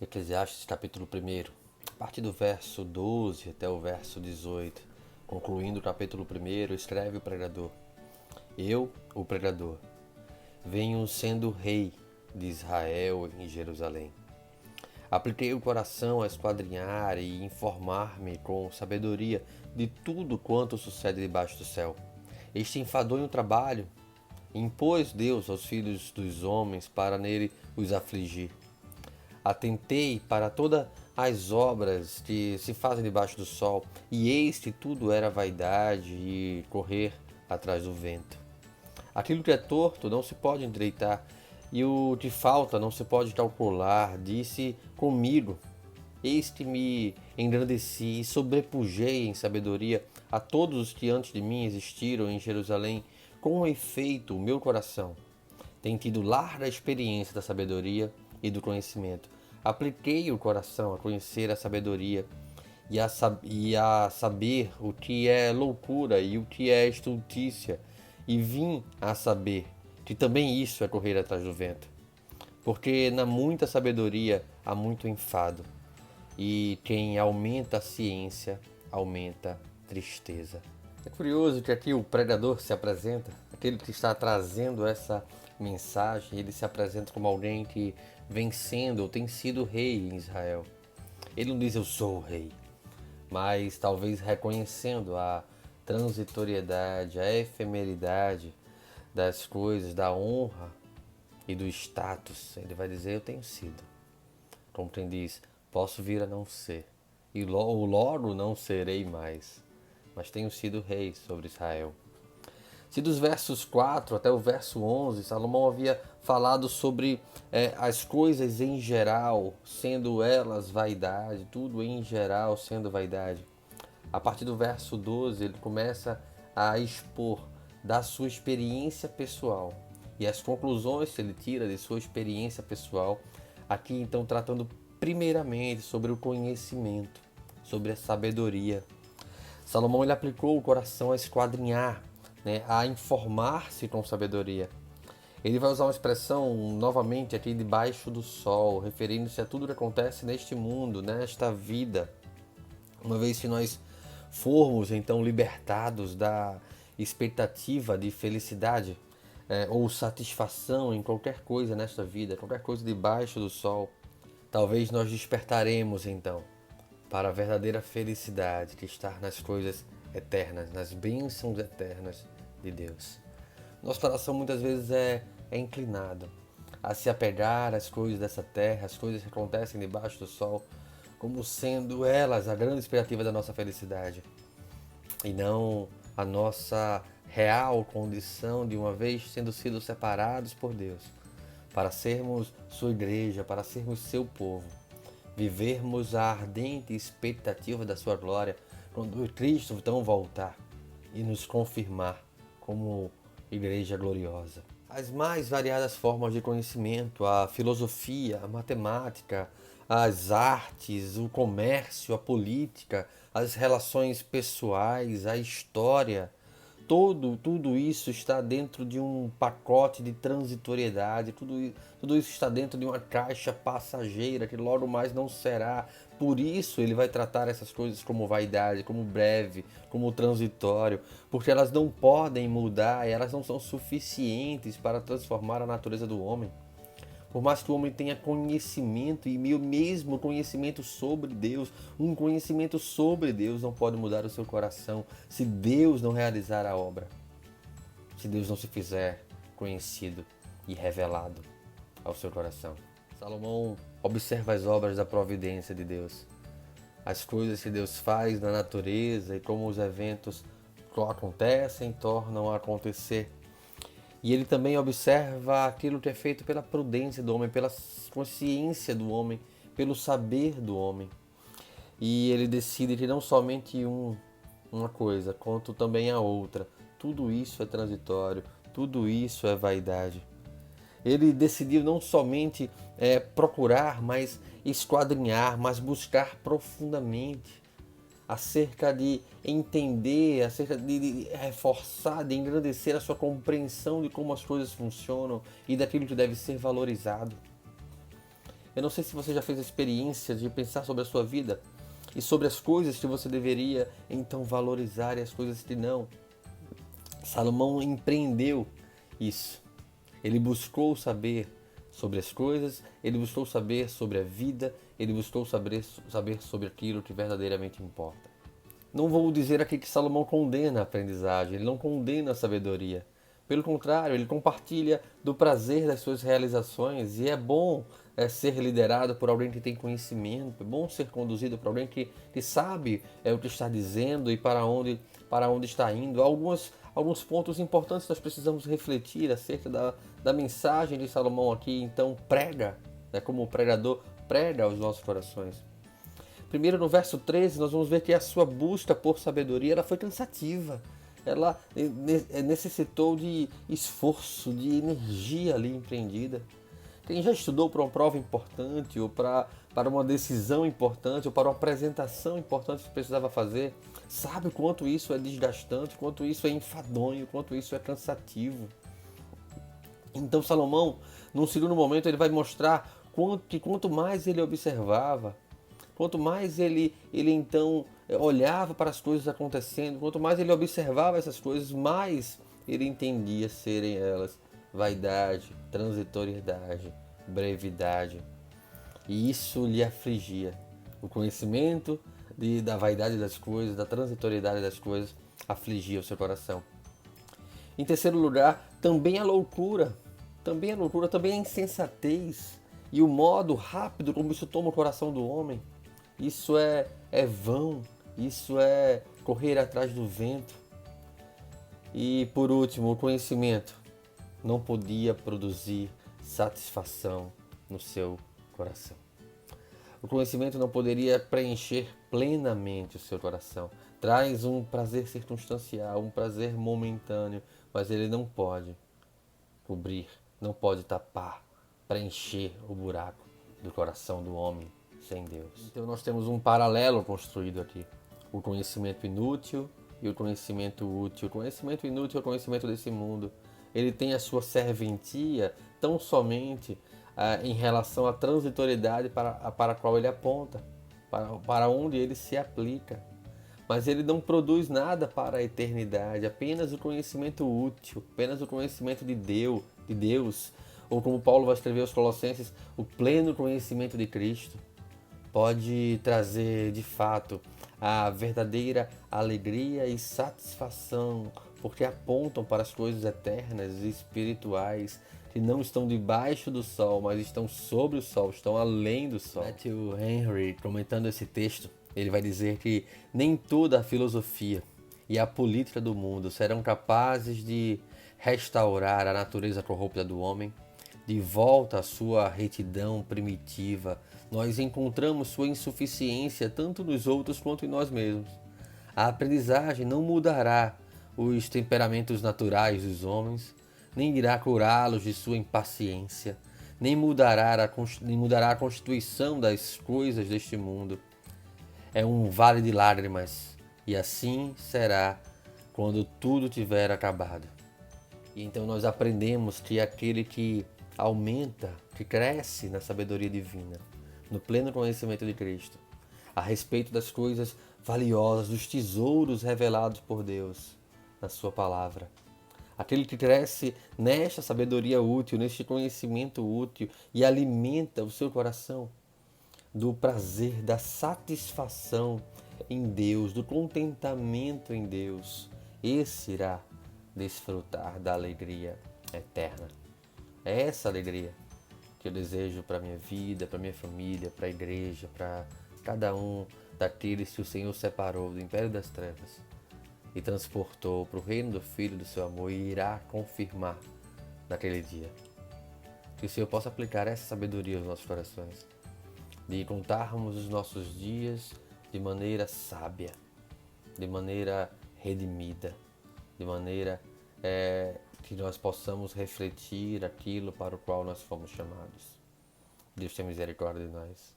Eclesiastes capítulo 1, a partir do verso 12 até o verso 18, concluindo o capítulo 1, escreve o pregador: Eu, o pregador, venho sendo rei de Israel em Jerusalém. Apliquei o coração a esquadrinhar e informar-me com sabedoria de tudo quanto sucede debaixo do céu. Este enfadonho trabalho impôs Deus aos filhos dos homens para nele os afligir. Atentei para todas as obras que se fazem debaixo do sol, e eis que tudo era vaidade e correr atrás do vento. Aquilo que é torto não se pode endireitar, e o que falta não se pode calcular. Disse comigo: Eis que me engrandeci e sobrepujei em sabedoria a todos os que antes de mim existiram em Jerusalém. Com efeito, o meu coração tem tido larga experiência da sabedoria e do conhecimento. Apliquei o coração a conhecer a sabedoria e a saber o que é loucura e o que é estultícia, e vim a saber que também isso é correr atrás do vento. Porque na muita sabedoria há muito enfado, e quem aumenta a ciência aumenta a tristeza. É curioso que aqui o pregador se apresenta, aquele que está trazendo essa mensagem, ele se apresenta como alguém que vem sendo ou tem sido rei em Israel. Ele não diz eu sou o rei, mas talvez reconhecendo a transitoriedade, a efemeridade das coisas, da honra e do status. Ele vai dizer eu tenho sido. Como quem diz, posso vir a não ser, e logo não serei mais, mas tenho sido rei sobre Israel. Se dos versos 4 até o verso 11, Salomão havia falado sobre as coisas em geral, sendo elas vaidade, tudo em geral sendo vaidade. A partir do verso 12, ele começa a expor da sua experiência pessoal e as conclusões que ele tira de sua experiência pessoal, aqui então tratando primeiramente sobre o conhecimento, sobre a sabedoria. Salomão ele aplicou o coração a esquadrinhar, a informar-se com sabedoria. Ele vai usar uma expressão novamente aqui debaixo do sol, referindo-se a tudo que acontece neste mundo, nesta vida. Uma vez que nós formos então libertados da expectativa de felicidade ou satisfação em qualquer coisa nesta vida, qualquer coisa debaixo do sol, talvez nós despertaremos então para a verdadeira felicidade que está nas coisas eternas, nas bênçãos eternas de Deus. Nosso coração muitas vezes é inclinado a se apegar às coisas dessa terra, às coisas que acontecem debaixo do sol, como sendo elas a grande expectativa da nossa felicidade, e não a nossa real condição de uma vez tendo sido separados por Deus, para sermos sua igreja, para sermos seu povo, vivermos a ardente expectativa da sua glória, quando Cristo então voltar e nos confirmar como igreja gloriosa. As mais variadas formas de conhecimento, a filosofia, a matemática, as artes, o comércio, a política, as relações pessoais, a história, tudo isso está dentro de um pacote de transitoriedade, tudo isso está dentro de uma caixa passageira que logo mais não será. Por isso ele vai tratar essas coisas como vaidade, como breve, como transitório, porque elas não podem mudar, elas não são suficientes para transformar a natureza do homem. Por mais que o homem tenha conhecimento, e mesmo conhecimento sobre Deus, um conhecimento sobre Deus não pode mudar o seu coração se Deus não realizar a obra. Se Deus não se fizer conhecido e revelado ao seu coração. Salomão observa as obras da providência de Deus, as coisas que Deus faz na natureza e como os eventos acontecem, tornam a acontecer. E ele também observa aquilo que é feito pela prudência do homem, pela consciência do homem, pelo saber do homem. E ele decide que não somente uma coisa, quanto também a outra. Tudo isso é transitório, tudo isso é vaidade. Ele decidiu não somente procurar, mas esquadrinhar, mas buscar profundamente acerca de entender, acerca de reforçar, de engrandecer a sua compreensão de como as coisas funcionam e daquilo que deve ser valorizado. Eu não sei se você já fez a experiência de pensar sobre a sua vida e sobre as coisas que você deveria então valorizar e as coisas que não. Salomão empreendeu isso. Ele buscou saber sobre as coisas, ele buscou saber sobre a vida, ele buscou saber sobre aquilo que verdadeiramente importa. Não vou dizer aqui que Salomão condena a aprendizagem, ele não condena a sabedoria. Pelo contrário, ele compartilha do prazer das suas realizações e é bom ser liderado por alguém que tem conhecimento, é bom ser conduzido por alguém que sabe o que está dizendo e para onde está indo. Alguns pontos importantes nós precisamos refletir acerca da mensagem de Salomão aqui, então prega, como o pregador prega aos nossos corações. Primeiro, no verso 13, nós vamos ver que a sua busca por sabedoria ela foi cansativa. Ela necessitou de esforço, de energia ali empreendida. Quem já estudou para uma prova importante, ou para uma decisão importante, ou para uma apresentação importante que precisava fazer, sabe o quanto isso é desgastante, quanto isso é enfadonho, quanto isso é cansativo. Então Salomão, num segundo momento, ele vai mostrar que quanto mais ele observava, quanto mais ele então olhava para as coisas acontecendo, quanto mais ele observava essas coisas, mais ele entendia serem elas vaidade, transitoriedade, brevidade. E isso lhe afligia. O conhecimento da vaidade das coisas, da transitoriedade das coisas, afligia o seu coração. Em terceiro lugar, também a loucura, também a insensatez e o modo rápido como isso toma o coração do homem. Isso é vão, isso é correr atrás do vento. E por último, o conhecimento não podia produzir satisfação no seu coração. O conhecimento não poderia preencher plenamente o seu coração. Traz um prazer circunstancial, um prazer momentâneo, mas ele não pode cobrir, não pode tapar, preencher o buraco do coração do homem sem Deus. Então nós temos um paralelo construído aqui. O conhecimento inútil e o conhecimento útil. O conhecimento inútil é o conhecimento desse mundo. Ele tem a sua serventia tão somente em relação à transitoriedade para a qual ele aponta, para onde ele se aplica. Mas ele não produz nada para a eternidade, apenas o conhecimento útil, apenas o conhecimento de Deus, ou como Paulo vai escrever aos Colossenses, o pleno conhecimento de Cristo. Pode trazer de fato a verdadeira alegria e satisfação, porque apontam para as coisas eternas e espirituais que não estão debaixo do sol, mas estão sobre o sol, estão além do sol. Matthew Henry, comentando esse texto, ele vai dizer que nem toda a filosofia e a política do mundo serão capazes de restaurar a natureza corrupta do homem de volta à sua retidão primitiva. Nós encontramos sua insuficiência tanto nos outros quanto em nós mesmos. A aprendizagem não mudará os temperamentos naturais dos homens, nem irá curá-los de sua impaciência, nem mudará a constituição das coisas deste mundo. É um vale de lágrimas, e assim será quando tudo tiver acabado. E então nós aprendemos que aquele que aumenta, que cresce na sabedoria divina, no pleno conhecimento de Cristo, a respeito das coisas valiosas, dos tesouros revelados por Deus na sua palavra. Aquele que cresce nesta sabedoria útil, neste conhecimento útil e alimenta o seu coração do prazer, da satisfação em Deus, do contentamento em Deus, esse irá desfrutar da alegria eterna. É essa alegria que eu desejo para a minha vida, para a minha família, para a igreja, para cada um daqueles que o Senhor separou do império das trevas e transportou para o reino do Filho do seu amor e irá confirmar naquele dia. Que o Senhor possa aplicar essa sabedoria aos nossos corações, de contarmos os nossos dias de maneira sábia, de maneira redimida, de maneira que nós possamos refletir aquilo para o qual nós fomos chamados. Deus tenha misericórdia de nós.